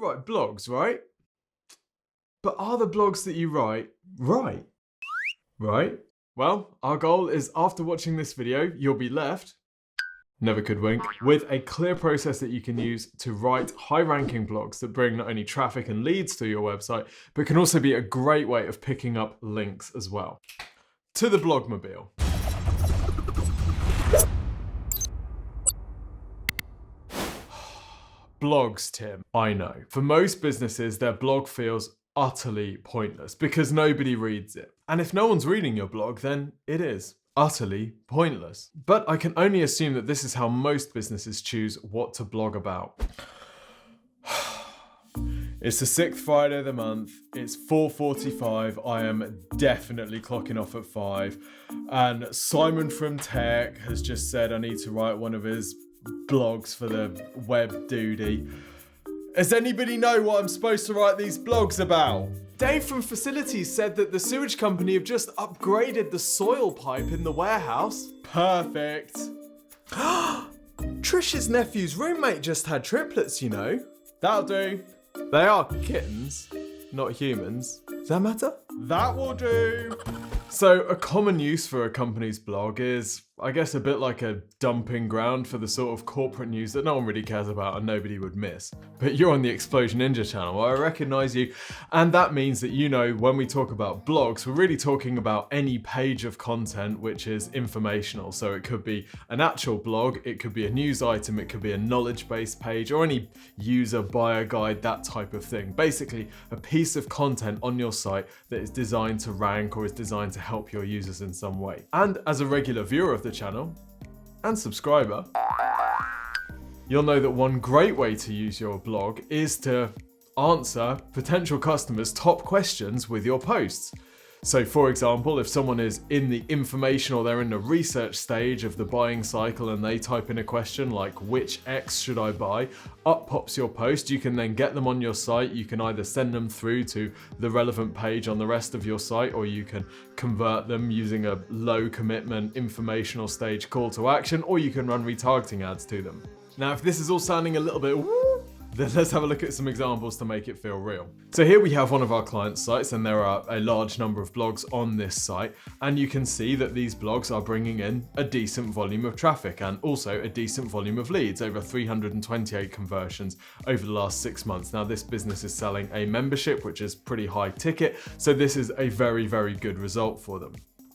write blogs, right? But are the blogs that you write right? Right? Well, our goal is after watching this video, you'll be left, never could wink, with a clear process that you can use to write high-ranking blogs that bring not only traffic and leads to your website, but can also be a great way of picking up links as well. To the blogmobile. Blogs, Tim. I know. For most businesses, their blog feels utterly pointless because nobody reads it. And if no one's reading your blog, then it is utterly pointless. But I can only assume that this is how most businesses choose what to blog about. It's the 6th Friday of the month, it's 4:45, I am definitely clocking off at 5, and Simon from Tech has just said I need to write one of his blogs for the web duty. Does anybody know what I'm supposed to write these blogs about? Dave from Facilities said that the sewage company have just upgraded the soil pipe in the warehouse. Perfect. Trish's nephew's roommate just had triplets, you know. That'll do. They are kittens, not humans. Does that matter? That will do. So a common use for a company's blog is, I guess, a bit like a dumping ground for the sort of corporate news that no one really cares about and nobody would miss. But you're on the Explosion Ninja channel, I recognize you, and that means that you know when we talk about blogs, we're really talking about any page of content which is informational. So it could be an actual blog, it could be a news item, it could be a knowledge-based page, or any user bio guide, that type of thing. Basically, a piece of content on your site that is designed to rank or is designed to help your users in some way. And as a regular viewer of the channel and subscriber, you'll know that one great way to use your blog is to answer potential customers' top questions with your posts. So for example, if someone is in the information or they're in the research stage of the buying cycle and they type in a question like, which X should I buy? Up pops your post. You can then get them on your site. You can either send them through to the relevant page on the rest of your site, or you can convert them using a low commitment informational stage call to action, or you can run retargeting ads to them. Now, if this is all sounding a little bit woo, then let's have a look at some examples to make it feel real. So here we have one of our client sites, and there are a large number of blogs on this site, and you can see that these blogs are bringing in a decent volume of traffic and also a decent volume of leads, over 328 conversions over the last 6 months. Now this business is selling a membership, which is pretty high ticket, so this is a very, very good result for them.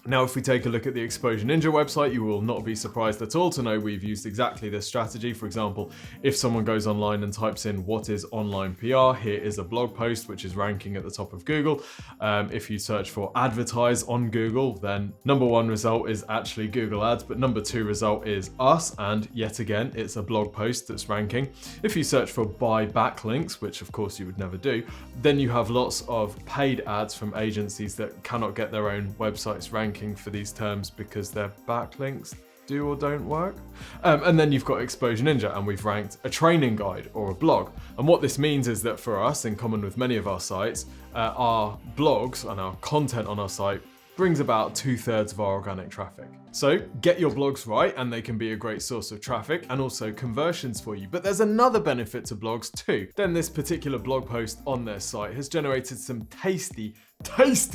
Now, if we take a look at the Explosion Ninja website, you will not be surprised at all to know we've used exactly this strategy. For example, if someone goes online and types in what is online PR, here is a blog post which is ranking at the top of Google. If you search for advertise on Google, then number 1 result is actually Google Ads, but number 2 result is us, and yet again, it's a blog post that's ranking. If you search for buy backlinks, which of course you would never do, then you have lots of paid ads from agencies that cannot get their own websites ranking for these terms because their backlinks do or don't work. And then you've got Explosion Ninja, and we've ranked a training guide or a blog. And what this means is that for us, in common with many of our sites, our blogs and our content on our site brings about 2/3 of our organic traffic. So get your blogs right and they can be a great source of traffic and also conversions for you. But there's another benefit to blogs too. Then this particular blog post on their site has generated some tasty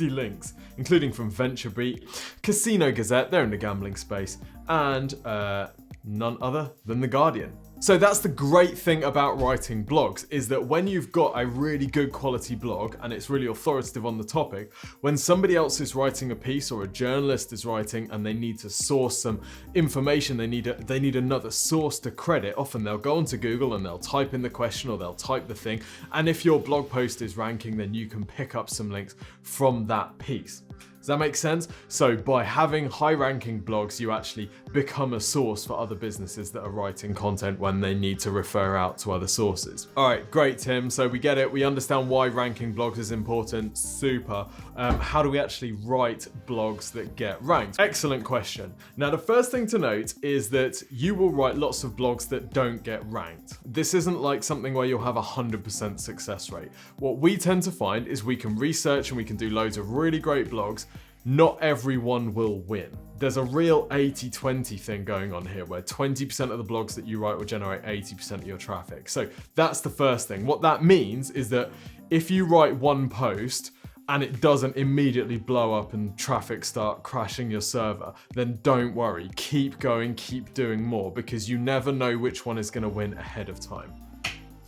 links, including from VentureBeat, Casino Gazette, they're in the gambling space, and none other than The Guardian. So that's the great thing about writing blogs, is that when you've got a really good quality blog and it's really authoritative on the topic, when somebody else is writing a piece or a journalist is writing and they need to source some information, they need another source to credit, often they'll go onto Google and they'll type in the question or they'll type the thing, and if your blog post is ranking, then you can pick up some links from that piece. Does that make sense? So by having high-ranking blogs, you actually become a source for other businesses that are writing content when they need to refer out to other sources. All right, great, Tim. So we get it. We understand why ranking blogs is important. Super. How do we actually write blogs that get ranked? Excellent question. Now, the first thing to note is that you will write lots of blogs that don't get ranked. This isn't like something where you'll have 100% success rate. What we tend to find is we can research and we can do loads of really great blogs. Not everyone will win. there's a real 80-20 thing going on here, where 20% of the blogs that you write will generate 80% of your traffic. So that's the first thing. What that means is that if you write one post and it doesn't immediately blow up and traffic start crashing your server, then don't worry, keep going, keep doing more, because you never know which one is going to win ahead of time.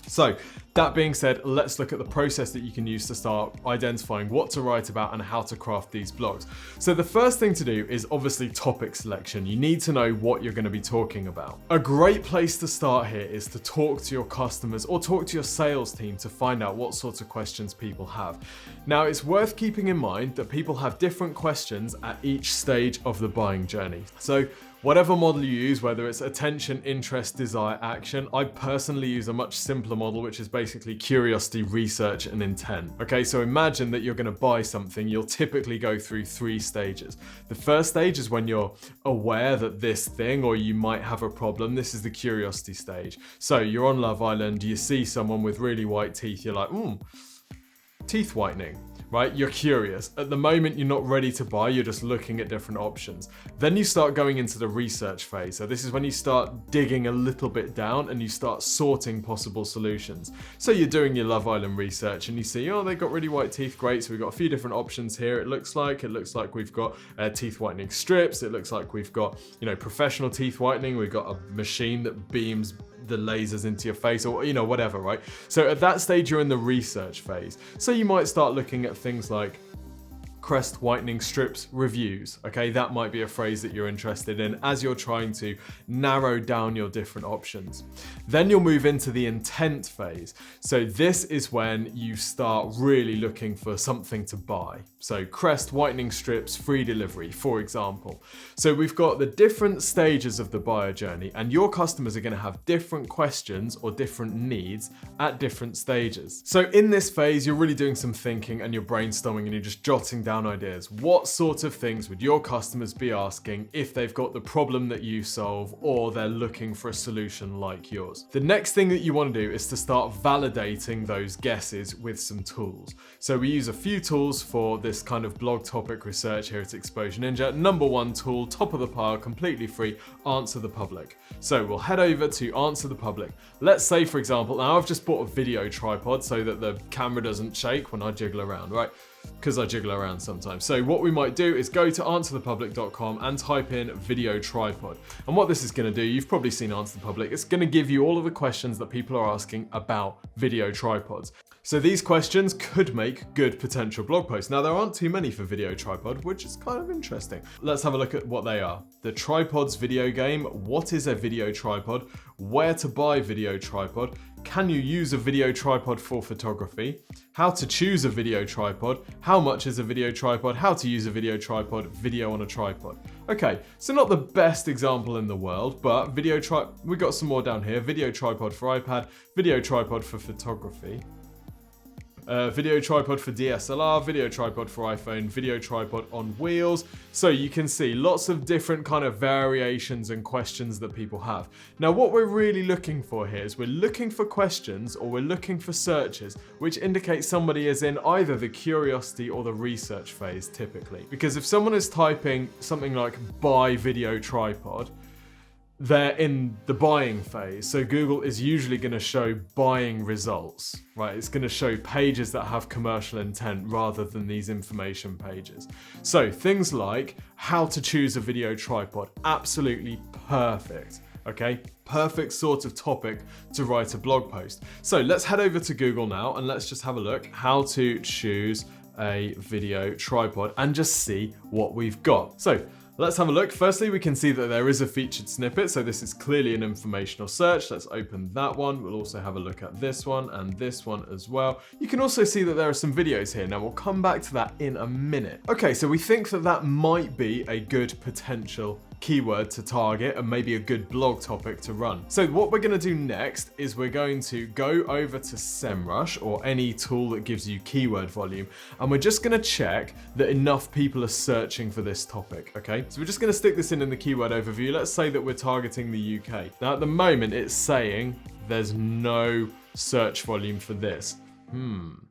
So that being said, let's look at the process that you can use to start identifying what to write about and how to craft these blogs. So the first thing to do is obviously topic selection. You need to know what you're going to be talking about. A great place to start here is to talk to your customers or talk to your sales team to find out what sorts of questions people have. Now, it's worth keeping in mind that people have different questions at each stage of the buying journey. So whatever model you use, whether it's attention, interest, desire, action, I personally use a much simpler model, which is basically curiosity, research, and intent. Okay, so imagine that you're going to buy something. You'll typically go through 3 stages. The first stage is when you're aware that this thing, or you might have a problem. This is the curiosity stage. So you're on Love Island, you see someone with really white teeth, you're like, teeth whitening. Right? You're curious. At the moment, you're not ready to buy, you're just looking at different options. Then you start going into the research phase. So this is when you start digging a little bit down and you start sorting possible solutions. So you're doing your Love Island research and you see, oh, they've got really white teeth, great. So we've got a few different options here. It looks like we've got teeth whitening strips. It looks like we've got, professional teeth whitening. We've got a machine that beams the lasers into your face, or whatever, right? So at that stage, you're in the research phase. So you might start looking at things like crest whitening strips reviews. Okay, that might be a phrase that you're interested in as you're trying to narrow down your different options. Then you'll move into the intent phase. So this is when you start really looking for something to buy. So crest whitening strips, free delivery, for example. So we've got the different stages of the buyer journey, and your customers are going to have different questions or different needs at different stages. So in this phase, you're really doing some thinking and you're brainstorming and you're just jotting down ideas. What sort of things would your customers be asking if they've got the problem that you solve, or they're looking for a solution like yours? The next thing that you want to do is to start validating those guesses with some tools. So we use a few tools for this kind of blog topic research here at Exposure Ninja. Number 1 tool, top of the pile, completely free, Answer the Public. So we'll head over to Answer the Public. Let's say, for example, now I've just bought a video tripod so that the camera doesn't shake when I jiggle around, right? Because I jiggle around sometimes. So what we might do is go to answerthepublic.com and type in video tripod. And what this is going to do, you've probably seen Answer the Public, it's going to give you all of the questions that people are asking about video tripods. So these questions could make good potential blog posts. Now, there aren't too many for video tripod, which is kind of interesting. Let's have a look at what they are. The tripods video game. What is a video tripod? Where to buy video tripod? Can you use a video tripod for photography? How to choose a video tripod? How much is a video tripod? How to use a video tripod? Video on a tripod. Okay, so not the best example in the world, but we got some more down here. Video tripod for iPad, video tripod for photography. Video tripod for DSLR, video tripod for iPhone, video tripod on wheels. So you can see lots of different kind of variations and questions that people have. Now, what we're really looking for here is we're looking for questions, or we're looking for searches which indicate somebody is in either the curiosity or the research phase typically. Because if someone is typing something like buy video tripod, they're in the buying phase. So Google is usually going to show buying results, right? It's going to show pages that have commercial intent rather than these information pages. So things like how to choose a video tripod, absolutely perfect. Okay, perfect sort of topic to write a blog post. So let's head over to Google now and let's just have a look how to choose a video tripod and just see what we've got. So let's have a look. Firstly, we can see that there is a featured snippet. So this is clearly an informational search. Let's open that one. We'll also have a look at this one and this one as well. You can also see that there are some videos here. Now we'll come back to that in a minute. Okay, so we think that that might be a good potential keyword to target and maybe a good blog topic to run. So what we're going to do next is we're going to go over to SEMrush, or any tool that gives you keyword volume, and we're just going to check that enough people are searching for this topic. Okay, so we're just going to stick this in the keyword overview. Let's say that we're targeting the UK. Now at the moment it's saying there's no search volume for this.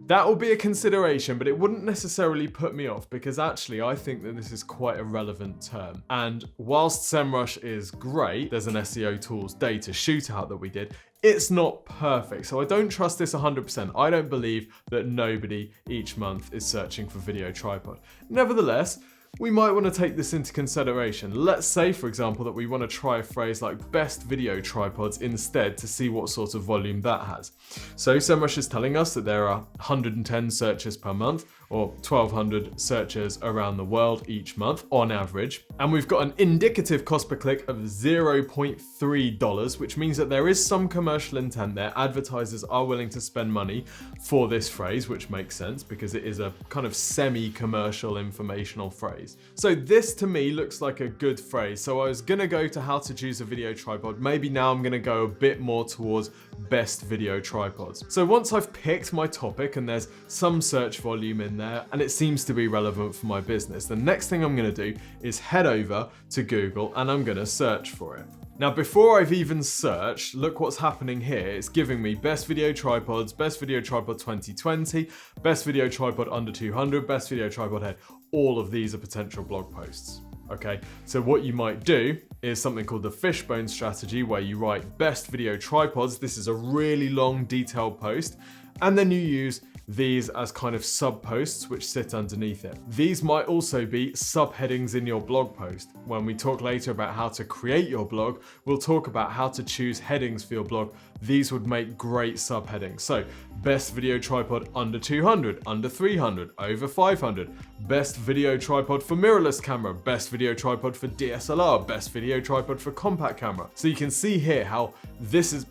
That will be a consideration, but it wouldn't necessarily put me off because actually I think that this is quite a relevant term. And whilst SEMrush is great, there's an SEO Tools data shootout that we did, it's not perfect. So I don't trust this 100%. I don't believe that nobody each month is searching for video tripod. Nevertheless, we might want to take this into consideration. Let's say, for example, that we want to try a phrase like best video tripods instead to see what sort of volume that has. So SEMrush is telling us that there are 110 searches per month, or 1,200 searches around the world each month on average. And we've got an indicative cost per click of $0.3, which means that there is some commercial intent there. Advertisers are willing to spend money for this phrase, which makes sense because it is a kind of semi-commercial informational phrase. So this to me looks like a good phrase. So I was gonna go to how to choose a video tripod. Maybe now I'm gonna go a bit more towards best video tripods. So once I've picked my topic and there's some search volume in there and it seems to be relevant for my business, the next thing I'm gonna do is head over to Google and I'm gonna search for it. Now, before I've even searched, look what's happening here. It's giving me best video tripods, best video tripod 2020, best video tripod under 200, best video tripod head. All of these are potential blog posts. Okay, so what you might do is something called the fishbone strategy, where you write best video tripods. This is a really long, detailed post, and then you use these as kind of sub posts which sit underneath it. These might also be subheadings in your blog post. When we talk later about how to create your blog, we'll talk about how to choose headings for your blog. These would make great subheadings. So best video tripod under 200, under 300, over 500, best video tripod for mirrorless camera, best video tripod for DSLR, best video tripod for compact camera. So you can see here how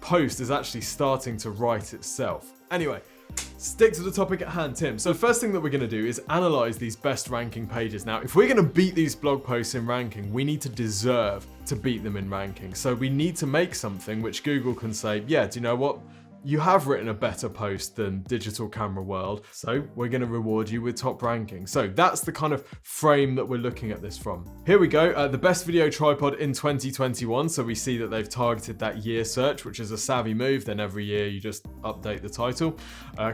post is actually starting to write itself. Anyway, stick to the topic at hand, Tim. So the first thing that we're going to do is analyze these best ranking pages. Now, if we're going to beat these blog posts in ranking, we need to deserve to beat them in ranking. So we need to make something which Google can say, yeah, do you know what? You have written a better post than Digital Camera World, so we're going to reward you with top ranking. So that's the kind of frame that we're looking at this from. Here we go, the best video tripod in 2021. So we see that they've targeted that year search, which is a savvy move. Then every year you just update the title.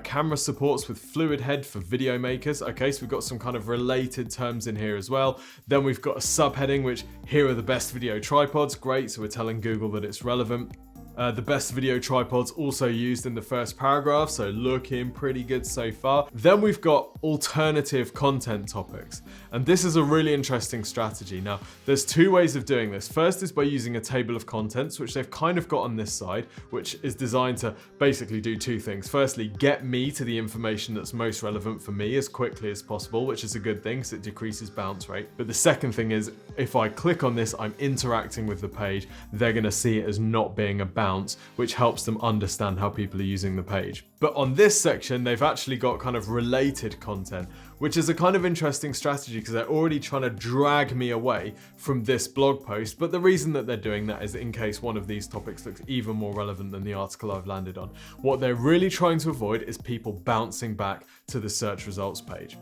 Camera supports with fluid head for video makers. Okay, so we've got some kind of related terms in here as well. Then we've got a subheading, which here are the best video tripods. Great, so we're telling Google that it's relevant. The best video tripods also used in the first paragraph, so looking pretty good so far. Then we've got alternative content topics, and this is a really interesting strategy. Now, there's two ways of doing this. First is by using a table of contents, which they've kind of got on this side, which is designed to basically do two things. Firstly, get me to the information that's most relevant for me as quickly as possible, which is a good thing because it decreases bounce rate. But the second thing is, if I click on this, I'm interacting with the page. They're going to see it as not being a bounce, which helps them understand how people are using the page. But on this section, they've actually got kind of related content, which is a kind of interesting strategy because they're already trying to drag me away from this blog post. But the reason that they're doing that is in case one of these topics looks even more relevant than the article I've landed on. What they're really trying to avoid is people bouncing back to the search results page.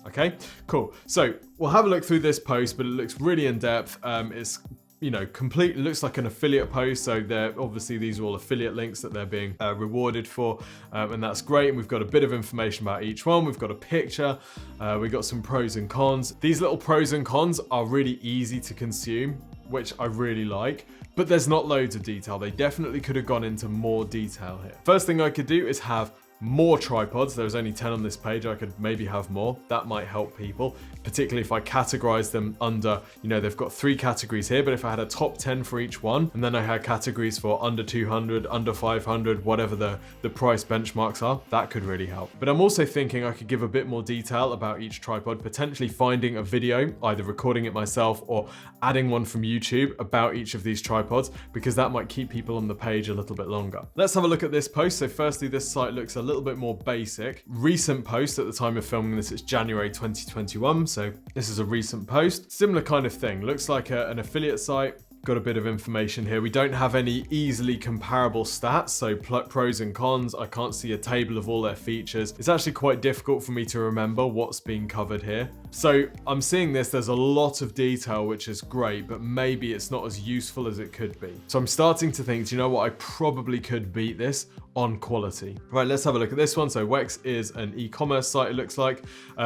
Okay, cool. So we'll have a look through this post, but it looks really in depth. It's complete. It looks like an affiliate post. So they're obviously, these are all affiliate links that they're being rewarded for. And that's great. And we've got a bit of information about each one. We've got a picture. We've got some pros and cons. These little pros and cons are really easy to consume, which I really like, but there's not loads of detail. They definitely could have gone into more detail here. First thing I could do is have more tripods. There's only 10 on this page. I could maybe have more. That might help people, particularly if I categorize them under, they've got 3 categories here, but if I had a top 10 for each one, and then I had categories for under 200, under 500, whatever the price benchmarks are, that could really help. But I'm also thinking I could give a bit more detail about each tripod, potentially finding a video, either recording it myself or adding one from YouTube about each of these tripods, because that might keep people on the page a little bit longer. Let's have a look at this post. So firstly, this site looks a little bit more basic. Recent post at the time of filming this, it's January 2021. So this is a recent post. Similar kind of thing. Looks like an affiliate site. got a bit of information here. We don't have any easily comparable stats, so pros and cons. I can't see a table of all their features. It's actually quite difficult for me to remember what's being covered here. So I'm seeing this, there's a lot of detail, which is great, but maybe it's not as useful as it could be. So I'm starting to think, do you know what? I probably could beat this on quality. Right, let's have a look at this one. So Wex is an e-commerce site, it looks like.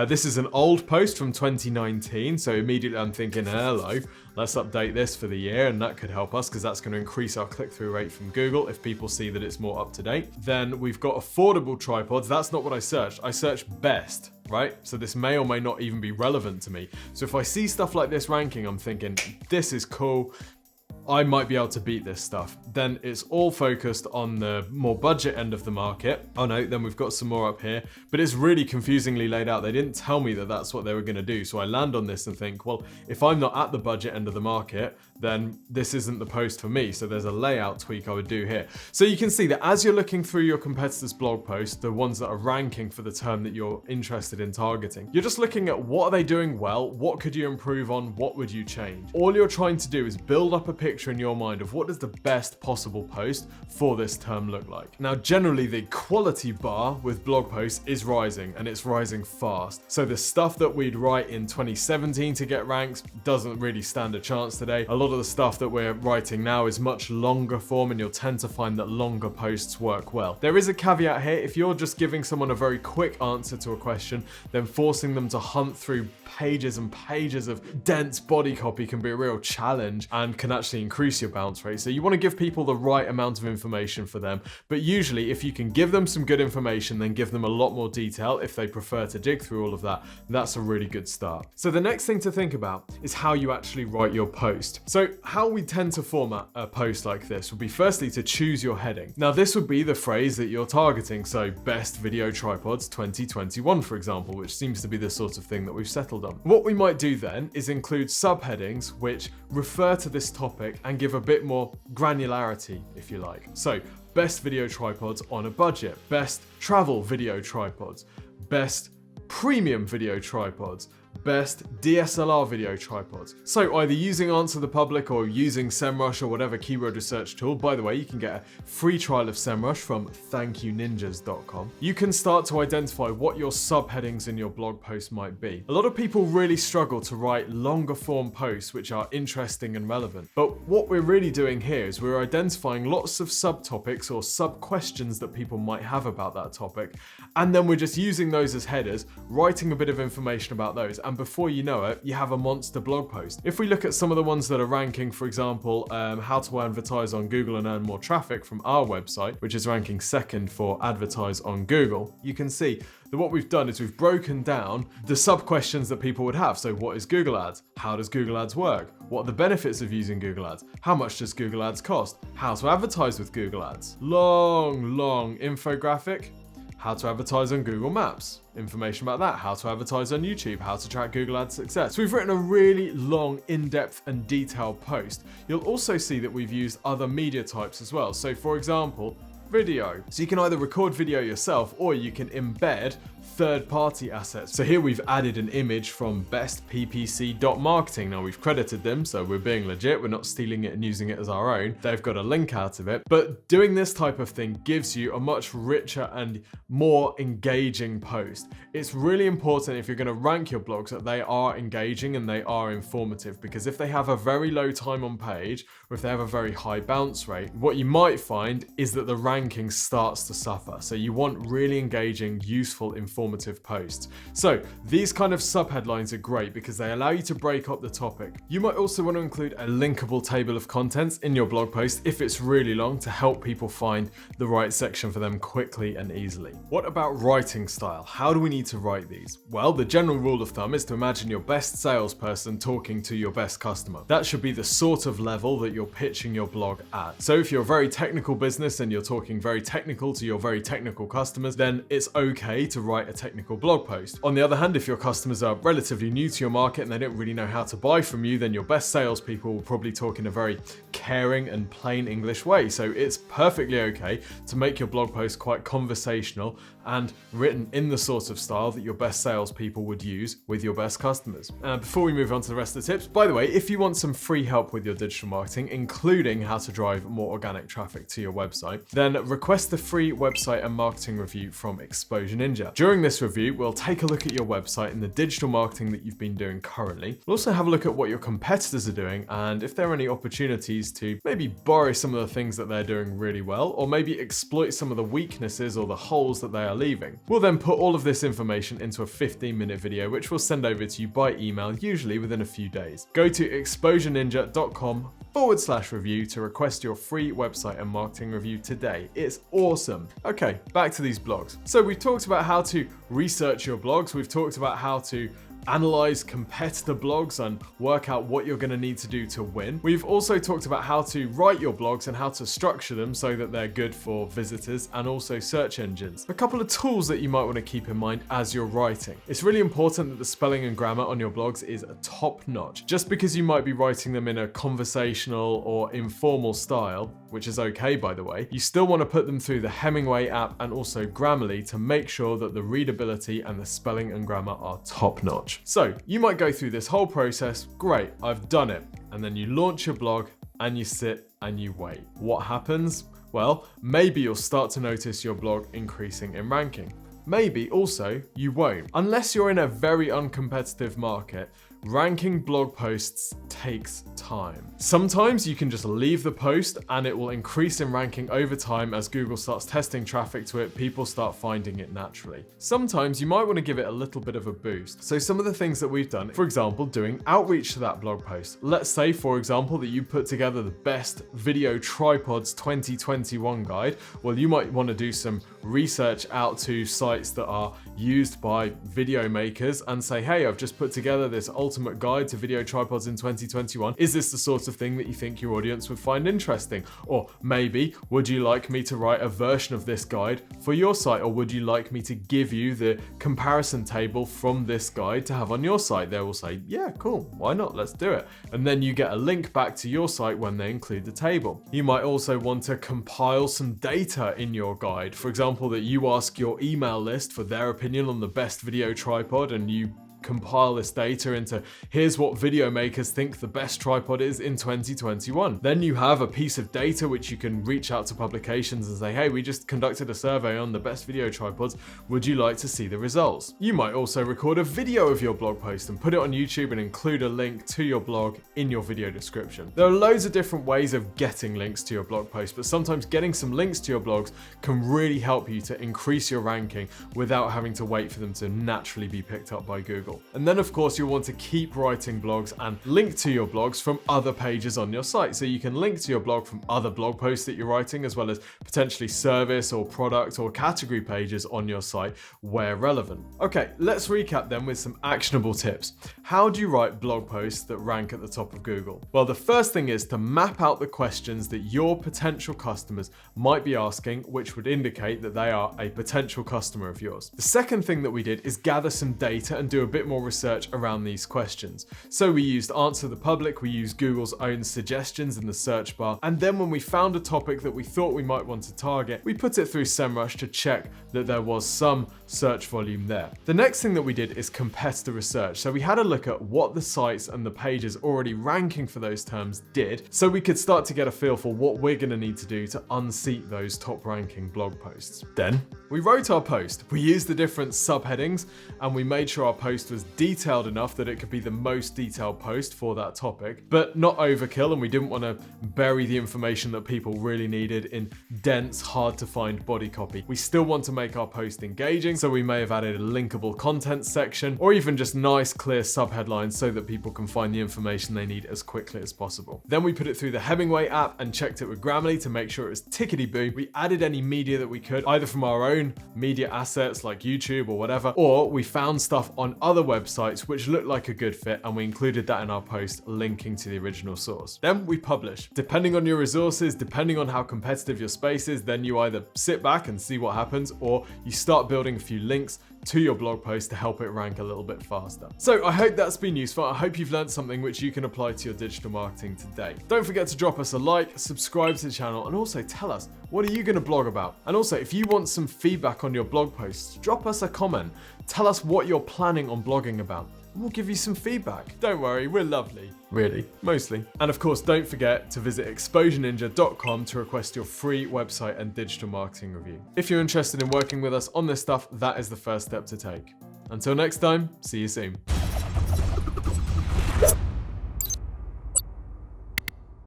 This is an old post from 2019. So immediately I'm thinking, hello, let's update this for the year, and that could help us because that's going to increase our click-through rate from Google if people see that it's more up to date. Then we've got affordable tripods. That's not what I searched. I searched best, right? So this may or may not even be relevant to me. So if I see stuff like this ranking, I'm thinking, this is cool. I might be able to beat this stuff. Then it's all focused on the more budget end of the market. Oh no, then we've got some more up here, but it's really confusingly laid out. They didn't tell me that that's what they were going to do. So I land on this and think, well, if I'm not at the budget end of the market, then this isn't the post for me. So there's a layout tweak I would do here. So you can see that as you're looking through your competitors' blog posts, the ones that are ranking for the term that you're interested in targeting, you're just looking at what are they doing well, what could you improve on, what would you change? All you're trying to do is build up a picture in your mind of what does the best possible post for this term look like. Now, generally the quality bar with blog posts is rising, and it's rising fast. So the stuff that we'd write in 2017 to get ranks doesn't really stand a chance today. A lot of the stuff that we're writing now is much longer form, and you'll tend to find that longer posts work well. There is a caveat here. If you're just giving someone a very quick answer to a question, then forcing them to hunt through pages and pages of dense body copy can be a real challenge and can actually increase your bounce rate. So you want to give people the right amount of information for them, but usually if you can give them some good information, then give them a lot more detail if they prefer to dig through all of that. That's a really good start. So the next thing to think about is how you actually write your post. So how we tend to format a post like this would be firstly to choose your heading. Now this would be the phrase that you're targeting. So best video tripods 2021, for example, which seems to be the sort of thing that we've settled on. What we might do then is include subheadings which refer to this topic and give a bit more granularity, if you like. So best video tripods on a budget, best travel video tripods, best premium video tripods, best DSLR video tripods. So either using Answer the Public or using SEMrush or whatever keyword research tool. By the way, you can get a free trial of SEMrush from thankyoninjas.com. You can start to identify what your subheadings in your blog post might be. A lot of people really struggle to write longer form posts which are interesting and relevant. But what we're really doing here is we're identifying lots of subtopics or sub-questions that people might have about that topic. And then we're just using those as headers, writing a bit of information about those. And before you know it, you have a monster blog post. If we look at some of the ones that are ranking, for example, how to advertise on Google and earn more traffic from our website, which is ranking second for advertise on Google, you can see that what we've done is we've broken down the sub-questions that people would have. So what is Google Ads? How does Google Ads work? What are the benefits of using Google Ads? How much does Google Ads cost? How to advertise with Google Ads? Long infographic. How to advertise on Google Maps, information about that, how to advertise on YouTube, how to track Google Ads success. So we've written a really long, in-depth and detailed post. You'll also see that we've used other media types as well. So for example, video. So you can either record video yourself or you can embed third-party assets. So here we've added an image from bestppc.marketing. Now we've credited them, so we're being legit. We're not stealing it and using it as our own. They've got a link out of it. But doing this type of thing gives you a much richer and more engaging post. It's really important if you're going to rank your blogs that they are engaging and they are informative, because if they have a very low time on page or if they have a very high bounce rate, what you might find is that the ranking starts to suffer. So you want really engaging, useful, informative posts. So these kind of subheadlines are great because they allow you to break up the topic. You might also want to include a linkable table of contents in your blog post if it's really long, to help people find the right section for them quickly and easily. What about writing style? How do we need to write these? Well, the general rule of thumb is to imagine your best salesperson talking to your best customer. That should be the sort of level that you're pitching your blog at. So if you're a very technical business and you're talking talking very technical to your very technical customers, then it's okay to write a technical blog post. On the other hand, if your customers are relatively new to your market and they don't really know how to buy from you, then your best salespeople will probably talk in a very caring and plain English way. So it's perfectly okay to make your blog post quite conversational and written in the sort of style that your best salespeople would use with your best customers. Before we move on to the rest of the tips, by the way, if you want some free help with your digital marketing, including how to drive more organic traffic to your website, then request the free website and marketing review from Exposure Ninja. During this review, we'll take a look at your website and the digital marketing that you've been doing currently. We'll also have a look at what your competitors are doing and if there are any opportunities to maybe borrow some of the things that they're doing really well, or maybe exploit some of the weaknesses or the holes that they are leaving. We'll then put all of this information into a 15-minute video, which we'll send over to you by email, usually within a few days. Go to exposureninja.com/review to request your free website and marketing review today. It's awesome. Okay, back to these blogs. So we've talked about how to research your blogs. We've talked about how to analyze competitor blogs and work out what you're going to need to do to win. We've also talked about how to write your blogs and how to structure them so that they're good for visitors and also search engines. A couple of tools that you might want to keep in mind as you're writing. It's really important that the spelling and grammar on your blogs is top notch. Just because you might be writing them in a conversational or informal style, which is okay by the way, you still want to put them through the Hemingway app and also Grammarly to make sure that the readability and the spelling and grammar are top notch. So you might go through this whole process, great, I've done it. And then you launch your blog and you sit and you wait. What happens? Well, maybe you'll start to notice your blog increasing in ranking. Maybe also you won't. Unless you're in a very uncompetitive market, ranking blog posts takes time. Sometimes you can just leave the post and it will increase in ranking over time as Google starts testing traffic to it, people start finding it naturally. Sometimes you might want to give it a little bit of a boost. So some of the things that we've done, for example, doing outreach to that blog post. Let's say, for example, that you put together the best video tripods 2021 guide. Well, you might want to do some research out to sites that are used by video makers and say, hey, I've just put together this ultimate guide to video tripods in 2021. Is this the sort of thing that you think your audience would find interesting? Or maybe, would you like me to write a version of this guide for your site? Or would you like me to give you the comparison table from this guide to have on your site? They will say, yeah, cool, why not? Let's do it. And then you get a link back to your site when they include the table. You might also want to compile some data in your guide. For example, that you ask your email list for their opinion on the best video tripod and you compile this data into here's what video makers think the best tripod is in 2021. Then you have a piece of data which you can reach out to publications and say, hey, we just conducted a survey on the best video tripods. Would you like to see the results? You might also record a video of your blog post and put it on YouTube and include a link to your blog in your video description. There are loads of different ways of getting links to your blog post, but sometimes getting some links to your blogs can really help you to increase your ranking without having to wait for them to naturally be picked up by Google. And then of course you'll want to keep writing blogs and link to your blogs from other pages on your site. So you can link to your blog from other blog posts that you're writing, as well as potentially service or product or category pages on your site where relevant. Okay, let's recap then with some actionable tips. How do you write blog posts that rank at the top of Google? Well, the first thing is to map out the questions that your potential customers might be asking, which would indicate that they are a potential customer of yours. The second thing that we did is gather some data and do a bit more research around these questions. So we used Answer the Public, we used Google's own suggestions in the search bar, and then when we found a topic that we thought we might want to target, we put it through SEMrush to check that there was some search volume there. The next thing that we did is competitor research. So we had a look at what the sites and the pages already ranking for those terms did, so we could start to get a feel for what we're going to need to do to unseat those top ranking blog posts. Then we wrote our post. We used the different subheadings and we made sure our post was detailed enough that it could be the most detailed post for that topic, but not overkill, and we didn't want to bury the information that people really needed in dense, hard to find body copy. We still want to make our post engaging, so we may have added a linkable content section or even just nice clear subheadlines so that people can find the information they need as quickly as possible. Then we put it through the Hemingway app and checked it with Grammarly to make sure it was tickety-boo. We added any media that we could, either from our own media assets like YouTube or whatever, or we found stuff on other other websites which look like a good fit, and we included that in our post linking to the original source. Then we publish. Depending on your resources, depending on how competitive your space is, then you either sit back and see what happens, or you start building a few links to your blog post to help it rank a little bit faster. So I hope that's been useful. I hope you've learned something which you can apply to your digital marketing today. Don't forget to drop us a like, subscribe to the channel, and also tell us, what are you going to blog about? And also, if you want some feedback on your blog posts, drop us a comment. Tell us what you're planning on blogging about, and we'll give you some feedback. Don't worry, we're lovely. Really, mostly. And of course, don't forget to visit exposureninja.com to request your free website and digital marketing review. If you're interested in working with us on this stuff, that is the first step to take. Until next time, see you soon.